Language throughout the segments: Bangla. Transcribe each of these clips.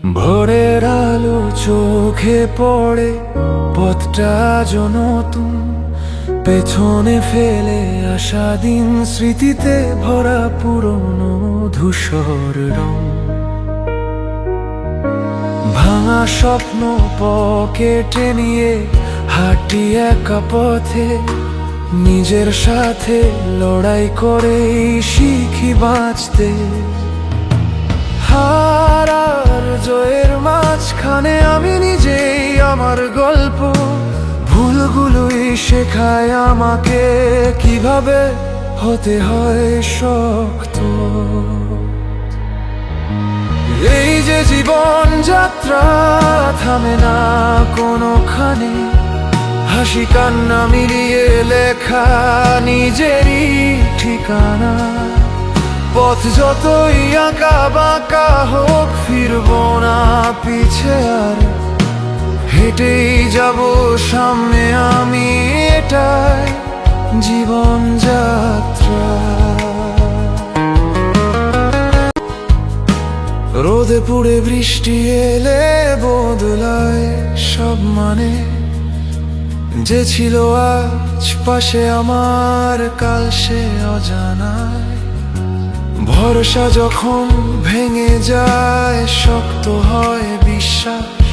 ভোরের আলো চোখে পড়ে, পথটা যেন নতুন, পেছনে ফেলে আসা দিন, স্মৃতিতে ভরা পুরনো ধূসর রং। ভাঙা স্বপ্ন পকেটে নিয়ে হাঁটি একা পথে, নিজের সাথে লড়াই করে শিখি বাঁচতে। হার আর জয়ের মাঝখানে আমি নিজেই আমার গল্প, ভুলগুলোই শেখায় আমাকে কিভাবে হতে হয় শক্ত। এই যে জীবন যাত্রা থামে না কোনোখানে, হাসি কান্না মিলিয়ে লেখা নিজেরই ঠিকানা। পথ যতই আঁকা বাঁকা হোক, ফিরবো না পিছে আর, হেঁটেই যাব সামনে আমি, এটাই জীবন যাত্রা। রোদে পুড়ে বৃষ্টি এলে বদলায় সব মানে, যে ছিল আজ পাশে আমার কাল সে অজানায়। ভরসা যখন ভেঙে যায়, শক্ত হয় বিশ্বাস,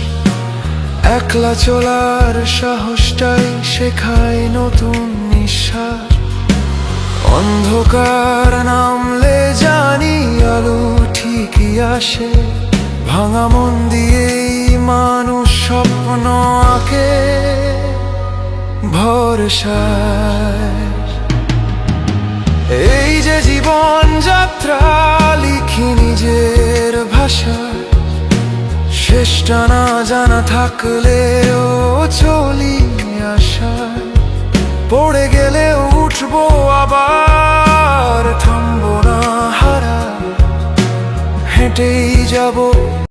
একলা চলার সাহসটাই শেখায় নতুন নিঃশ্বাস। অন্ধকার নামলে জানি আলো ঠিকই আসে, ভাঙা মন দিয়েই মানুষ স্বপ্ন আঁকে ভরসায়। এই যে জীবন যাত্রা লিখি নিজের ভাষায়, শেষটা না জানা থাকলেও চলি আশায়। পড়ে গেলেও উঠবো আবার,